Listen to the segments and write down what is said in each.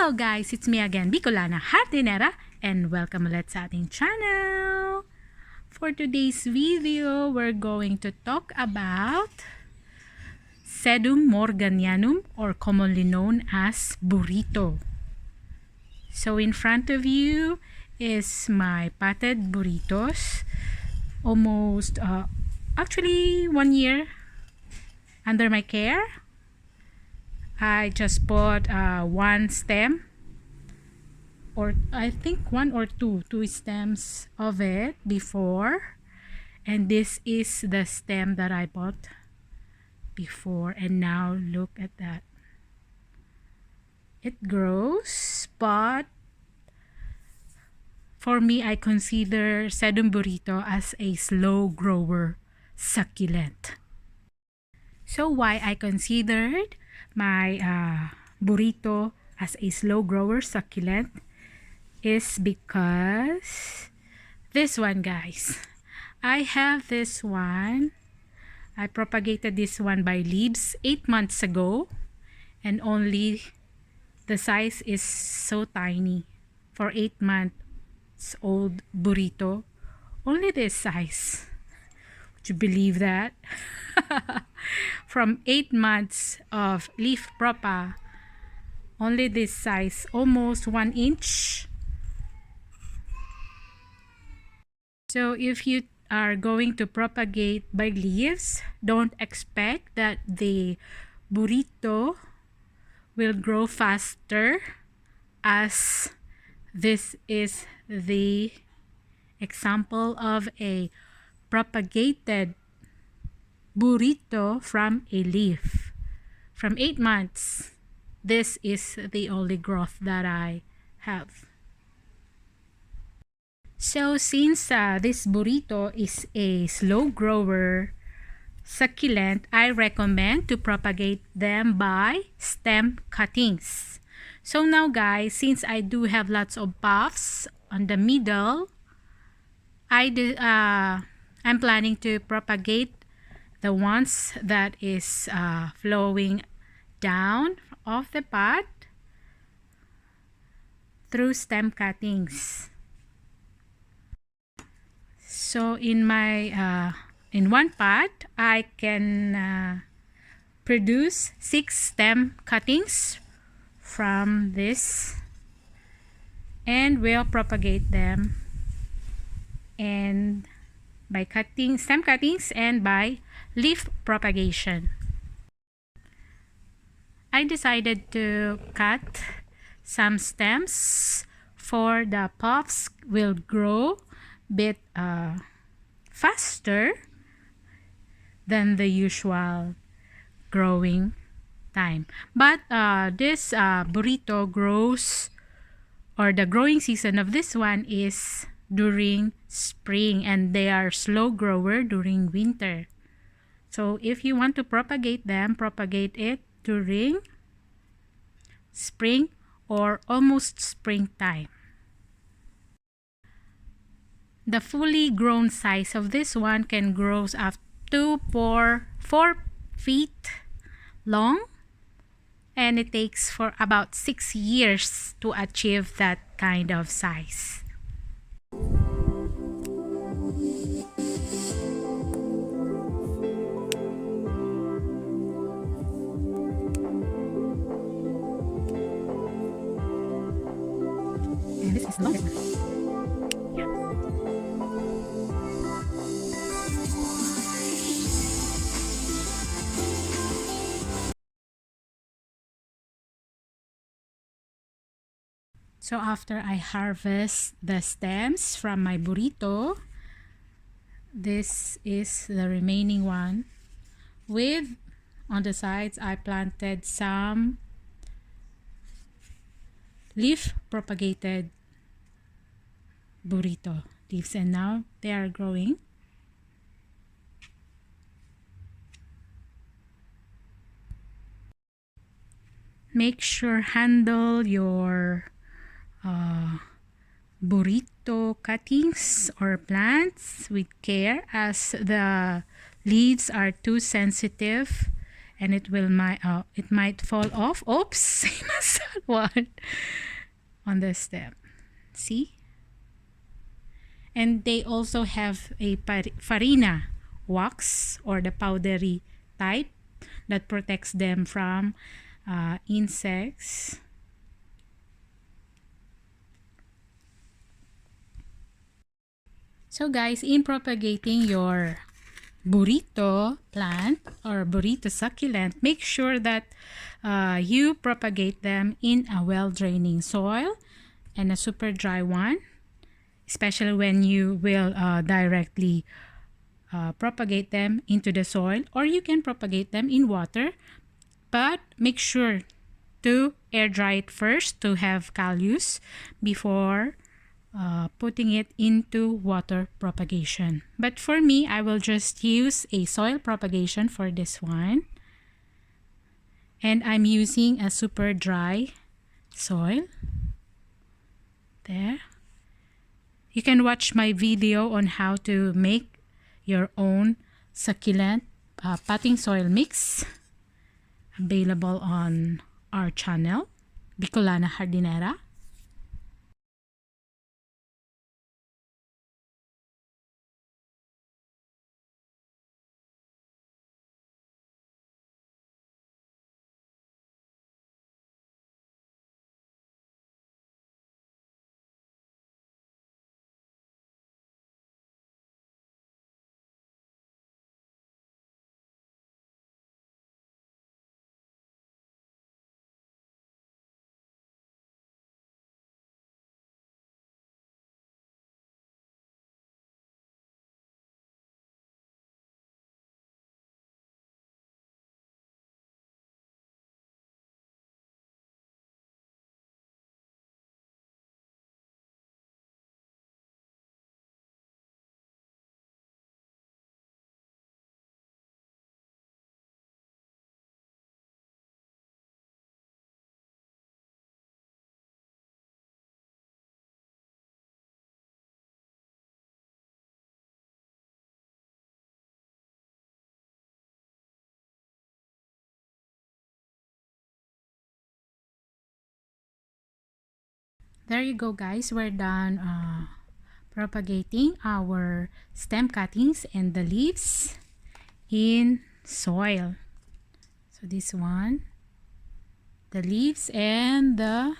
Hello guys, it's me again, Bikolanahardinera, and welcome ulit sa ating channel. For today's video, we're going to talk about Sedum Morganianum, or commonly known as burrito. So in front of you is my potted burritos, almost actually 1 year under my care. I just bought one stem, or I think one or two stems of it before, and this is the stem that I bought before, and now look at that. It grows, but for me, I consider Sedum burrito as a slow grower succulent. So why I considered my burrito as a slow grower succulent is because this one, guys. I have this one. I propagated this one by leaves 8 months ago, and only the size is so tiny for 8 months old burrito. Only this size. Would you believe that? From 8 months of leaf propa, only this size, almost 1 inch. So if you are going to propagate by leaves, don't expect that the burrito will grow faster, as this is the example of a propagated burrito from a leaf. From 8 months, this is the only growth that I have. So since this burrito is a slow grower succulent, I recommend to propagate them by stem cuttings. So now guys, since I do have lots of puffs on the middle, I'm planning to propagate the ones that is flowing down off the pot through stem cuttings. So in my in one pot, I can produce 6 stem cuttings from this, and we'll propagate them and by cutting stem cuttings and by leaf propagation. I decided to cut some stems for the puffs will grow a bit faster than the usual growing time. But this burrito grows, or the growing season of this one is during spring, and they are slow grower during winter. So if you want to propagate them, propagate it during spring or almost springtime. The fully grown size of this one can grow up to 4 feet long, and it takes for about 6 years to achieve that kind of size. And this is the longest one. Yeah. So after I harvest the stems from my burrito, this is the remaining one. With on the sides, I planted some leaf propagated burrito leaves, and now they are growing. Make sure handle your burrito cuttings or plants with care, as the leaves are too sensitive and it might fall off. Oops, same as that one on the stem. See? And they also have a farina wax, or the powdery type, that protects them from insects. So guys, in propagating your burrito plant or burrito succulent, make sure that you propagate them in a well-draining soil and a super dry one, especially when you will directly propagate them into the soil, or you can propagate them in water, but make sure to air dry it first to have callus before putting it into water propagation. But for me, I will just use a soil propagation for this one, and I'm using a super dry soil. There. You can watch my video on how to make your own succulent potting soil mix, available on our channel, Bikolanahardinera. There you go guys, we're done propagating our stem cuttings and the leaves in soil. So this one, the leaves and the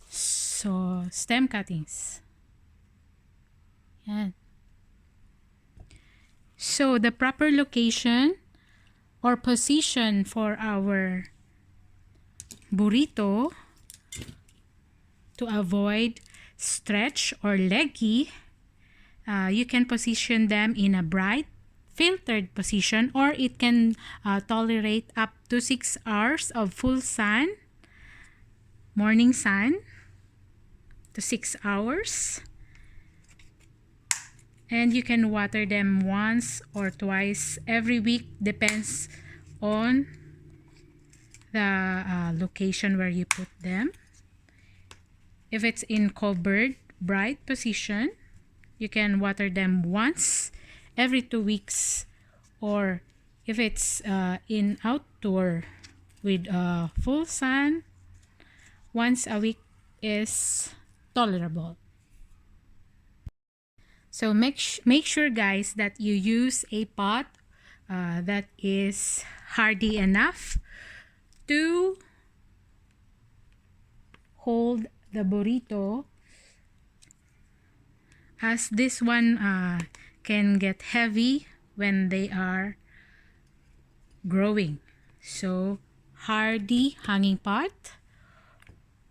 stem cuttings. Yan. So the proper location or position for our burrito to avoid stretch or leggy, you can position them in a bright filtered position, or it can tolerate up to 6 hours of full sun, morning sun to 6 hours, and you can water them once or twice every week, depends on the location where you put them. If it's in covered bright position, you can water them once every 2 weeks, or if it's in outdoor with full sun, once a week is tolerable. So make sure guys that you use a pot that is hardy enough to hold the burrito, as this one can get heavy when they are growing. So hardy hanging pot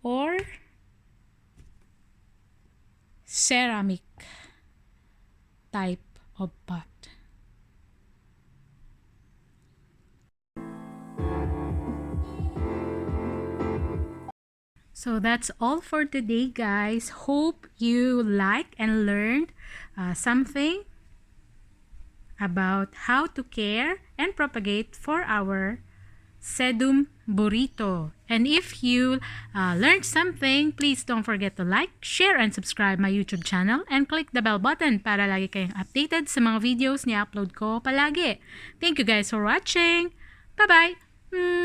or ceramic type of pot. So that's all for today guys. Hope you liked and learned something about how to care and propagate for our Sedum Burrito. And if you learned something, please don't forget to like, share, and subscribe my YouTube channel and click the bell button para lagi kayong updated sa mga videos ni upload ko palagi. Thank you guys for watching. Bye-bye!